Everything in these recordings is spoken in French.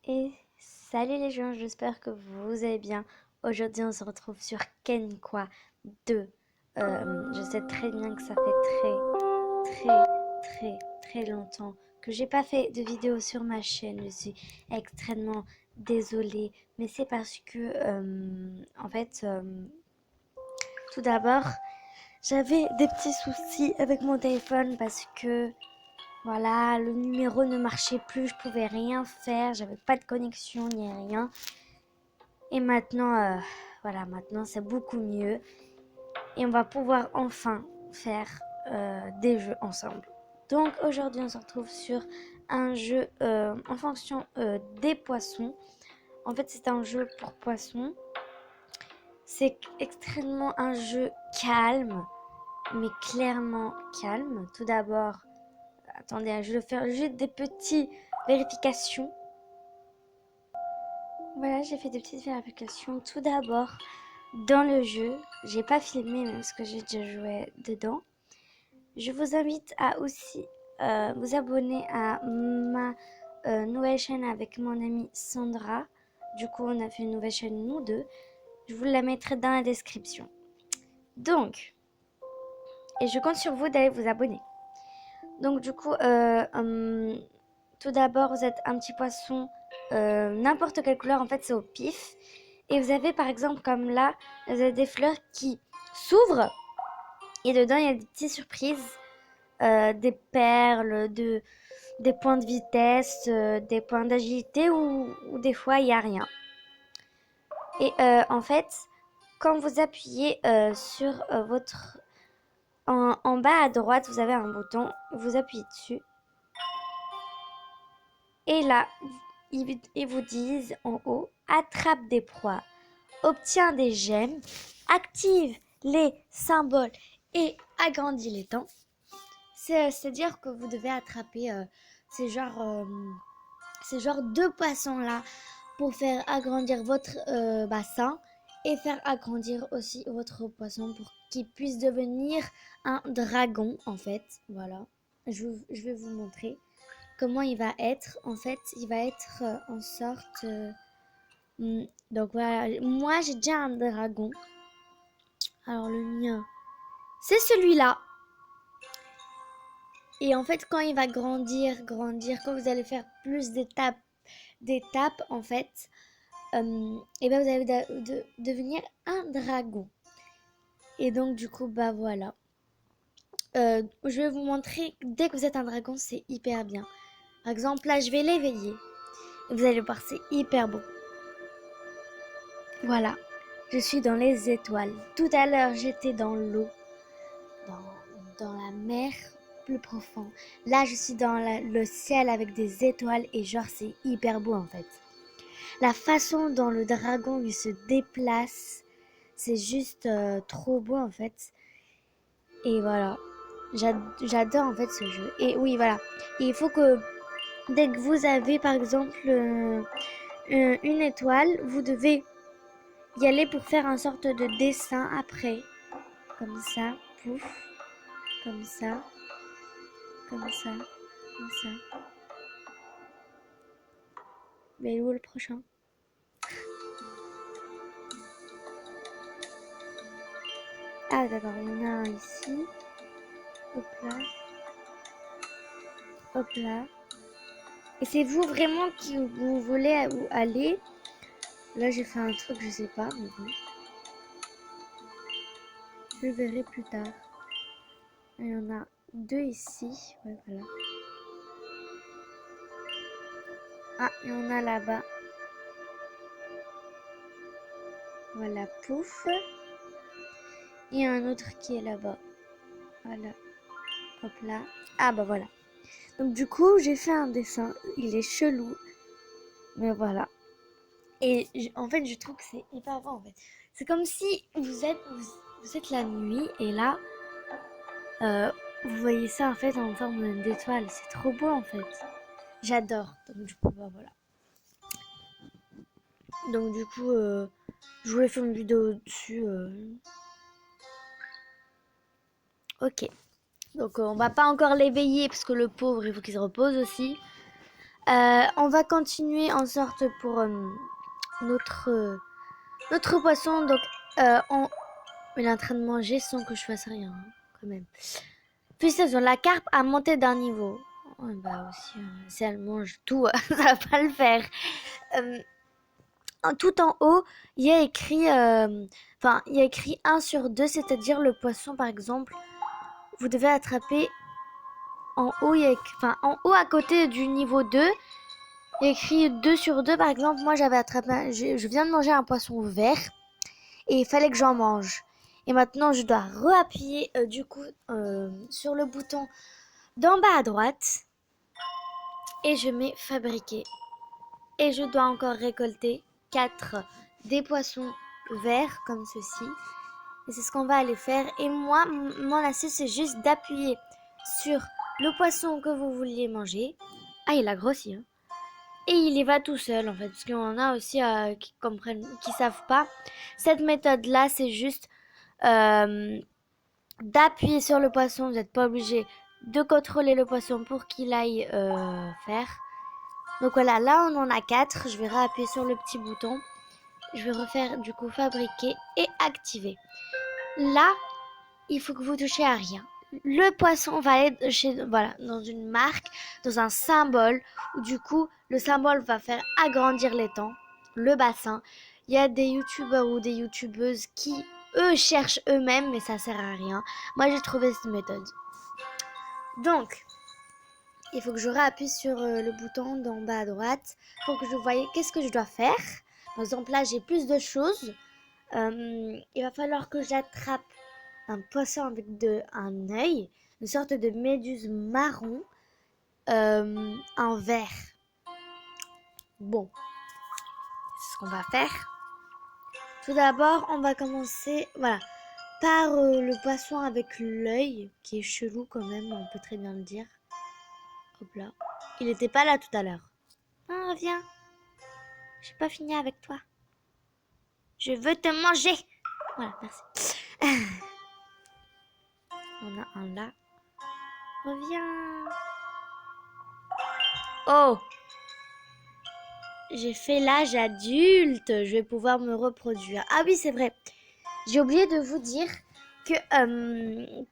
Et salut les gens, j'espère que vous allez bien. Aujourd'hui, on se retrouve sur Kenqua 2. Je sais très bien que ça fait très longtemps que j'ai pas fait de vidéo sur ma chaîne. Je suis extrêmement désolée, mais c'est parce que, en fait, tout d'abord, j'avais des petits soucis avec mon téléphone parce que voilà, le numéro ne marchait plus, je pouvais rien faire, j'avais pas de connexion ni rien. Et maintenant, voilà, maintenant c'est beaucoup mieux. Et on va pouvoir enfin faire des jeux ensemble. Donc aujourd'hui, on se retrouve sur un jeu en fonction des poissons. En fait, c'est un jeu pour poissons. C'est extrêmement un jeu calme, mais clairement calme. Tout d'abord, attendez, je vais faire juste des petites vérifications. Voilà, j'ai fait des petites vérifications. Tout d'abord, dans le jeu, j'ai pas filmé même parce que j'ai déjà joué dedans. Je vous invite à aussi vous abonner à ma nouvelle chaîne avec mon amie Sandra. Du coup, on a fait une nouvelle chaîne nous deux. Je vous la mettrai dans la description. Donc, et je compte sur vous d'aller vous abonner. Donc du coup, tout d'abord, vous êtes un petit poisson, n'importe quelle couleur, en fait, c'est au pif. Et vous avez par exemple, comme là, vous avez des fleurs qui s'ouvrent. Et dedans, il y a des petites surprises, des perles, des points de vitesse, des points d'agilité ou des fois, il n'y a rien. Et en fait, quand vous appuyez sur votre... En bas à droite, vous avez un bouton, vous appuyez dessus. Et là, ils vous disent en haut, attrape des proies, obtiens des gemmes, active les symboles et agrandis les temps. C'est-à-dire que vous devez attraper ces genres de poissons-là pour faire agrandir votre bassin et faire agrandir aussi votre poisson pour qu'il puisse devenir un dragon en fait. Voilà, je vais vous montrer comment il va être. En fait, il va être en sorte... donc voilà, moi j'ai déjà un dragon. Alors le mien, c'est celui-là. Et en fait, quand il va grandir, quand vous allez faire plus d'étapes en fait, et ben vous allez devenir un dragon. Et donc du coup, bah voilà. Je vais vous montrer, dès que vous êtes un dragon, c'est hyper bien. Par exemple, là, je vais l'éveiller. Vous allez voir, c'est hyper beau. Voilà, je suis dans les étoiles. Tout à l'heure, j'étais dans l'eau, dans la mer plus profonde. Là, je suis dans le ciel avec des étoiles et genre, c'est hyper beau en fait. La façon dont le dragon il se déplace, c'est juste trop beau en fait. Et voilà, j'adore en fait ce jeu. Et oui, voilà, et il faut que dès que vous avez par exemple une étoile, vous devez y aller pour faire une sorte de dessin après. Comme ça, pouf, comme ça, comme ça, comme ça. Mais où le prochain? Ah d'accord, il y en a un ici. Hop là. Hop là. Et c'est vous vraiment qui vous voulez où aller. Là j'ai fait un truc, je sais pas, mais bon. Je verrai plus tard. Il y en a deux ici. Ouais, voilà. Ah, il y en a là-bas. Voilà, pouf. Il y a un autre qui est là-bas. Voilà. Hop là. Ah bah voilà. Donc du coup, j'ai fait un dessin. Il est chelou. Mais voilà. Et en fait, je trouve que c'est hyper beau en fait. C'est comme si vous êtes la nuit et là, euh, vous voyez ça en fait en forme d'étoile. C'est trop beau en fait. J'adore. Donc du coup, bah voilà. Donc du coup, je voulais faire une vidéo dessus. Ok. Donc on va pas encore l'éveiller parce que le pauvre, il faut qu'il se repose aussi. On va continuer en sorte pour notre poisson. Donc, il est en train de manger sans que je fasse rien, hein, quand même. Puis saison, la carpe a monté d'un niveau. Oh, bah aussi, si elle mange tout, ça va pas le faire. Euh, Tout en haut, il y a écrit, il y a écrit 1 sur 2, c'est-à-dire le poisson, par exemple, vous devez attraper en haut, en haut à côté du niveau 2, il y a écrit 2 sur 2, par exemple, moi j'avais attrapé, je viens de manger un poisson vert, et il fallait que j'en mange. Et maintenant, je dois réappuyer, sur le bouton d'en bas à droite, et je mets fabriquer. Et je dois encore récolter 4 des poissons verts comme ceci. Et c'est ce qu'on va aller faire. Et moi, mon astuce, c'est juste d'appuyer sur le poisson que vous vouliez manger. Ah, il a grossi, hein. Et il y va tout seul, en fait. Parce qu'il y en a aussi qui comprennent, qui savent pas. Cette méthode-là, c'est juste d'appuyer sur le poisson. Vous n'êtes pas obligé de contrôler le poisson pour qu'il aille faire. Donc voilà, là on en a 4. Je vais réappuyer sur le petit bouton. Je vais refaire du coup fabriquer et activer. Là, il faut que vous touchiez à rien. Le poisson va aller dans une marque, dans un symbole, où du coup, le symbole va faire agrandir l'étang, le bassin. Il y a des youtubeurs ou des youtubeuses qui, eux, cherchent eux-mêmes, mais ça sert à rien. Moi, j'ai trouvé cette méthode. Donc, il faut que je réappuie sur le bouton d'en bas à droite pour que je voie qu'est-ce que je dois faire. Par exemple, là, j'ai plus de choses. Il va falloir que j'attrape un poisson avec un œil, une sorte de méduse marron, en vert. Bon, c'est ce qu'on va faire. Tout d'abord, on va commencer, voilà, par le poisson avec l'œil, qui est chelou quand même, on peut très bien le dire. Hop là. Il n'était pas là tout à l'heure. Ah, reviens. J'ai pas fini avec toi. Je veux te manger. Voilà, merci. On a un là. Reviens. Oh, j'ai fait l'âge adulte. Je vais pouvoir me reproduire. Ah oui, c'est vrai. J'ai oublié de vous dire que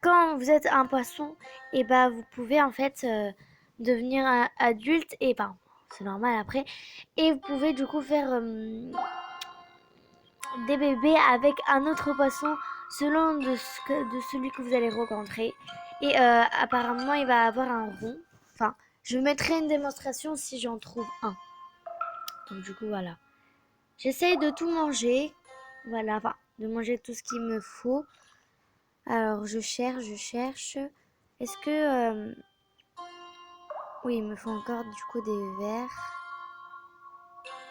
quand vous êtes un poisson, et bah vous pouvez en fait devenir adulte et c'est normal après. Et vous pouvez du coup faire des bébés avec un autre poisson selon de celui que vous allez rencontrer. Et apparemment, il va avoir un rond. Enfin, je mettrai une démonstration si j'en trouve un. Donc du coup, voilà. J'essaye de tout manger. Voilà, enfin, de manger tout ce qu'il me faut. Alors, je cherche. Est-ce que... Oui, il me faut encore du coup des verres.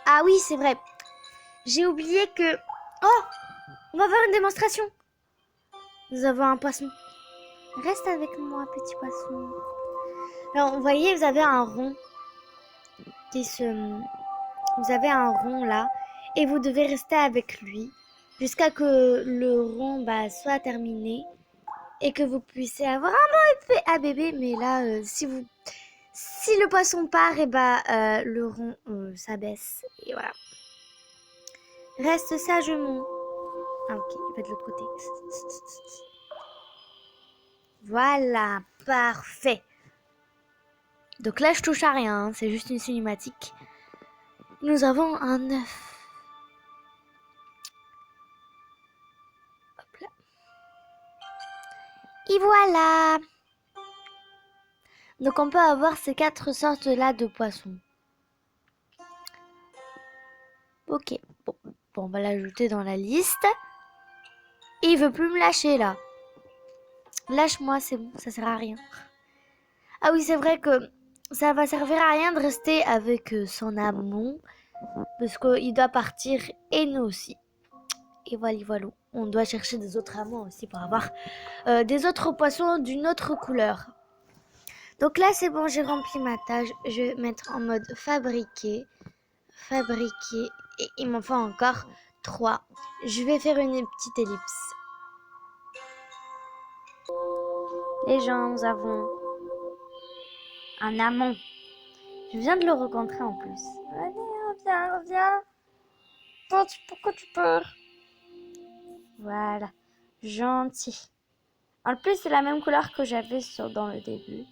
Ah oui, c'est vrai. J'ai oublié que... Oh, on va faire une démonstration. Nous avons un poisson. Reste avec moi, petit poisson. Alors, vous voyez, vous avez un rond Vous avez un rond là, et vous devez rester avec lui jusqu'à que le rond soit terminé et que vous puissiez avoir un bébé. Mais là, si le poisson part, et le rond s'abaisse et voilà. Reste sagement. Ah ok, il va de l'autre côté. Voilà, parfait. Donc là, je touche à rien, hein, c'est juste une cinématique. Nous avons un œuf. Hop là. Et voilà. Donc on peut avoir ces 4 sortes là de poissons. Ok, bon, on va l'ajouter dans la liste. Et il veut plus me lâcher là. Lâche-moi, c'est bon, ça sert à rien. Ah oui, c'est vrai que ça va servir à rien de rester avec son amant. Parce qu'il doit partir et nous aussi. Et voilà. On doit chercher des autres amants aussi pour avoir des autres poissons d'une autre couleur. Donc là, c'est bon, j'ai rempli ma tâche. Je vais mettre en mode fabriquer. Et il m'en faut encore 3. Je vais faire une petite ellipse. Les gens, nous avons un amont. Je viens de le rencontrer en plus. Allez, reviens, reviens. Pourquoi tu pars? Voilà, gentil. En plus, c'est la même couleur que j'avais dans le début.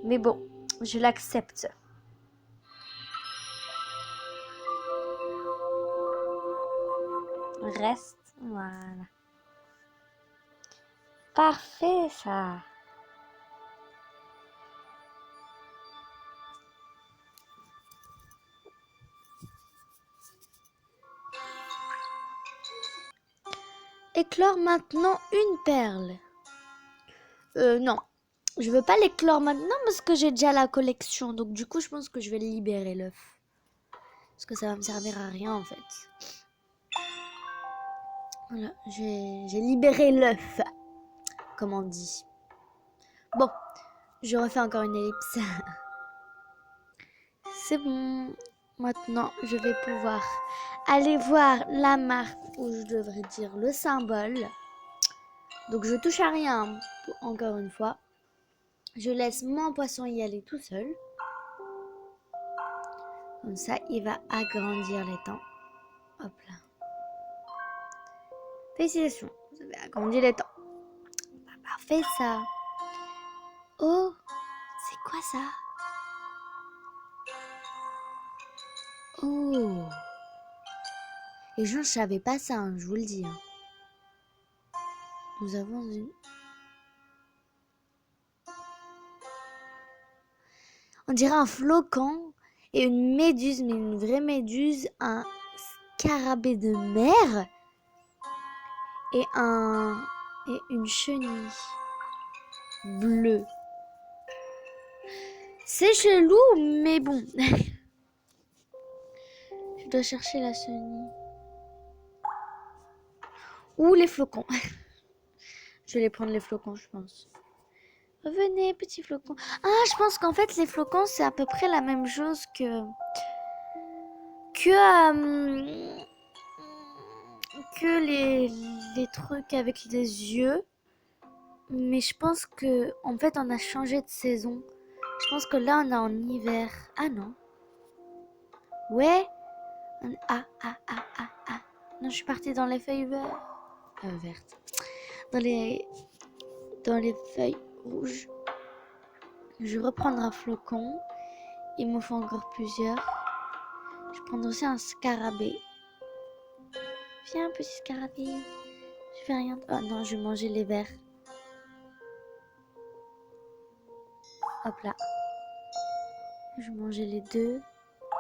Mais bon, je l'accepte. Reste, voilà. Parfait, ça. Éclore maintenant une perle. Non. Je veux pas l'éclore maintenant parce que j'ai déjà la collection. Donc du coup, je pense que je vais libérer l'œuf. Parce que ça va me servir à rien en fait. Voilà, j'ai libéré l'œuf. Comme on dit. Bon, je refais encore une ellipse. C'est bon. Maintenant, je vais pouvoir aller voir la marque où je devrais dire le symbole. Donc je touche à rien, encore une fois. Je laisse mon poisson y aller tout seul. Comme ça, il va agrandir les temps. Hop là. Félicitations, vous avez agrandi les temps. Bah, parfait ça. Oh, c'est quoi ça? Oh. Les gens ne savaient pas ça, hein, je vous le dis. Hein. Nous avons une... On dirait un flocon et une méduse, mais une vraie méduse, un scarabée de mer et une chenille bleue. C'est chelou, mais bon. Je dois chercher la chenille. Ou les flocons. Je vais les prendre les flocons, je pense. Revenez, petits flocons. Ah, je pense qu'en fait, les flocons, c'est à peu près la même chose que les trucs avec les yeux. Mais je pense que, en fait, on a changé de saison. Je pense que là, on est en hiver. Ah non. Ouais. Ah. Non, je suis partie dans les feuilles vertes. Dans les feuilles rouges. Je vais reprendre un flocon. Il me faut encore plusieurs. Je prends aussi un scarabée. Viens, petit scarabée. Je fais rien. Oh non, je vais manger les verts. Hop là. Je vais manger les deux.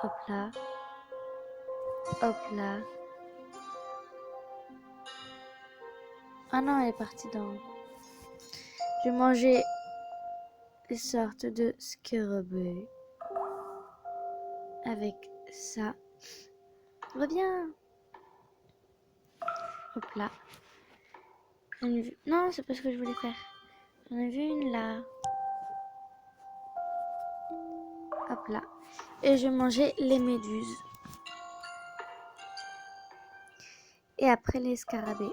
Hop là. Hop là. Ah non, elle est partie dans... Je vais manger des sortes de scarabées. Avec ça. Reviens. Hop là. Non, c'est pas ce que je voulais faire. J'en ai vu une là. Hop là. Et je vais manger les méduses. Et après les scarabées.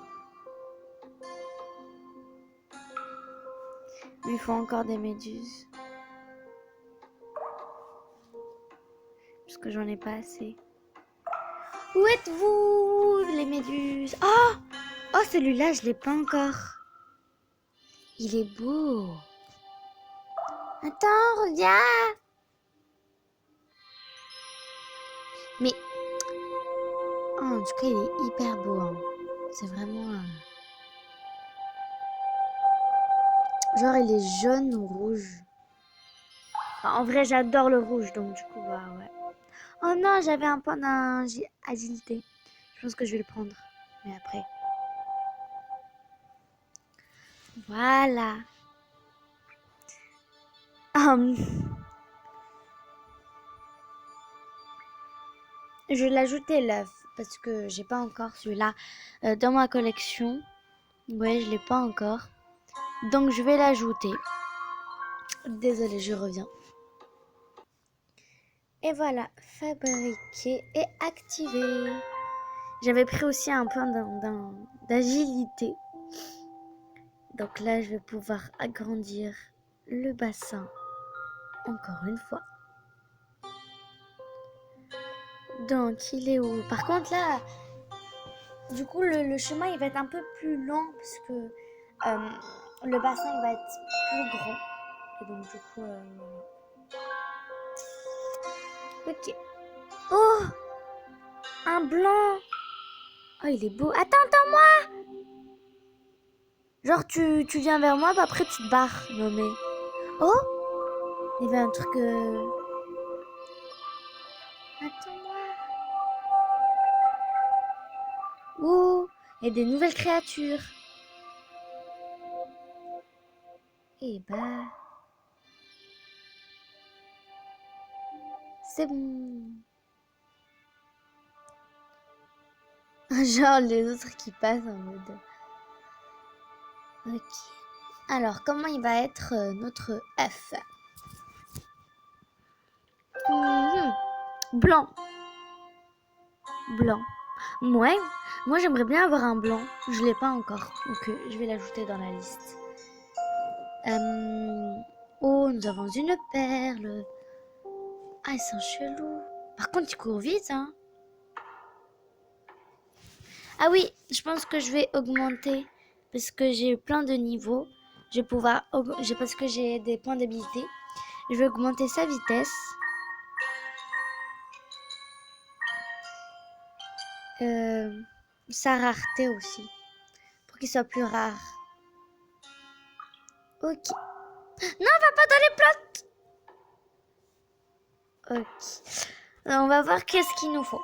Mais il faut encore des méduses. Parce que j'en ai pas assez. Où êtes-vous, les méduses? Oh, celui-là, je l'ai pas encore. Il est beau. Attends, reviens. Mais... Oh, en tout cas, il est hyper beau. Hein. C'est vraiment... Genre, il est jaune ou rouge. Enfin, en vrai, j'adore le rouge, donc du coup, bah ouais. Oh non, j'avais un point d'agilité. Je pense que je vais le prendre. Mais après. Voilà. Je vais l'ajouter l'œuf parce que j'ai pas encore celui-là dans ma collection. Ouais, je l'ai pas encore. Donc je vais l'ajouter. Désolée, je reviens. Et voilà, fabriqué et activé. J'avais pris aussi un point d'agilité. Donc là, je vais pouvoir agrandir le bassin encore une fois. Donc, il est où? Par contre, là, du coup, le chemin, il va être un peu plus lent parce que le bassin, il va être plus grand. Et donc, du coup, voilà. Ok. Oh! Un blanc! Oh, il est beau. Attends-moi! Genre, tu viens vers moi, puis après, tu te barres. Non, mais... Oh! Il y avait un truc... Attends-moi. Oh! Il y a des nouvelles créatures. Eh bah... C'est bon. Genre, les autres qui passent en mode... Ok. Alors, comment il va être notre œuf? Blanc. Blanc. Ouais, moi j'aimerais bien avoir un blanc. Je l'ai pas encore. Donc je vais l'ajouter dans la liste. Oh, nous avons une perle. Ah, ils sont chelous. Par contre, ils courent vite, hein. Ah oui, je pense que je vais augmenter. Parce que j'ai eu plein de niveaux. Je vais pouvoir... Parce que j'ai des points d'habilité. Je vais augmenter sa vitesse. Sa rareté aussi. Pour qu'il soit plus rare. Ok. Non, va pas dans les plantes. Ok. Alors, on va voir qu'est-ce qu'il nous faut.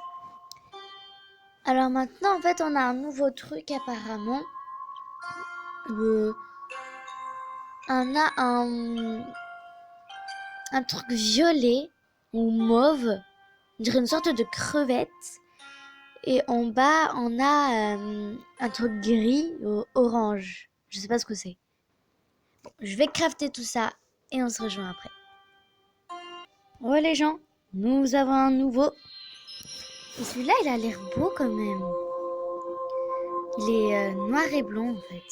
Alors maintenant, en fait, on a un nouveau truc apparemment. On a un truc violet ou mauve. On dirait une sorte de crevette. Et en bas, on a un truc gris ou orange. Je sais pas ce que c'est. Bon, je vais crafter tout ça et on se rejoint après. Ouais les gens, nous avons un nouveau. Et celui-là, il a l'air beau quand même. Il est noir et blanc en fait.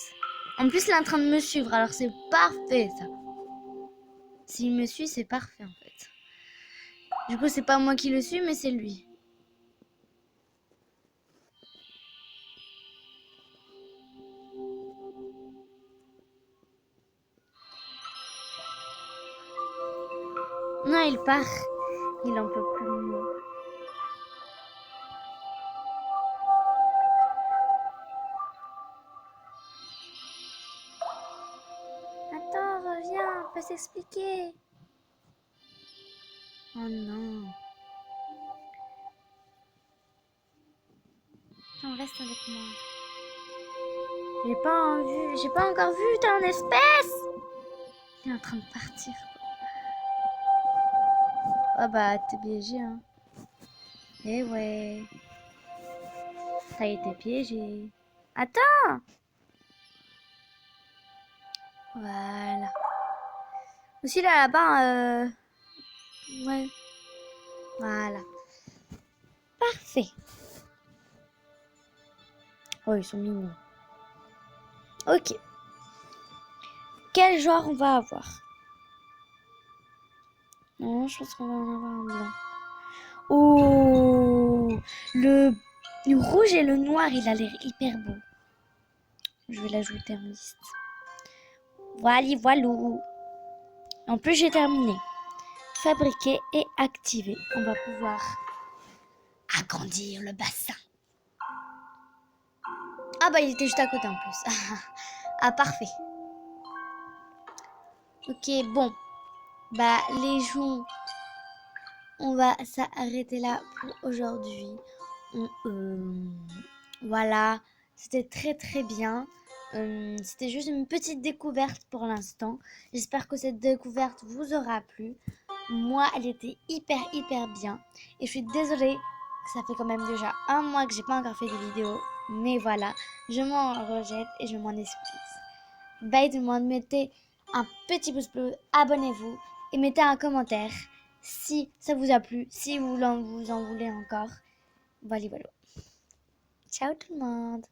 En plus, il est en train de me suivre, alors c'est parfait ça. S'il me suit, c'est parfait en fait. Du coup, c'est pas moi qui le suis, mais c'est lui. Non, il part. Il en peut plus de moi. Attends, reviens, on peut s'expliquer. Oh non. Attends, reste avec moi. J'ai pas encore vu ton espèce. Il est en train de partir. Oh bah, t'es piégé, hein. Eh ouais. T'as été piégé. Attends. Voilà. Aussi là-bas, ouais. Voilà. Parfait. Oh, ils sont mignons. Ok. Quel genre on va avoir? Non, je pense qu'on va en avoir un blanc. Oh, le rouge et le noir, il a l'air hyper beau. Je vais l'ajouter en liste. Voilà, voilou. En plus, j'ai terminé. Fabriquer et activer. On va pouvoir agrandir le bassin. Ah bah, il était juste à côté en plus. Ah, parfait. Ok, bon. Bah, les gens, on va s'arrêter là pour aujourd'hui. Voilà, c'était très très bien. C'était juste une petite découverte pour l'instant. J'espère que cette découverte vous aura plu. Moi, elle était hyper bien. Et je suis désolée que ça fait quand même déjà un mois que j'ai pas encore fait de vidéo. Mais voilà, je m'en rejette et je m'en excuse. Bye tout le monde, mettez un petit pouce bleu, abonnez-vous et mettez un commentaire si ça vous a plu, si vous en voulez encore. Voilà. Ciao tout le monde.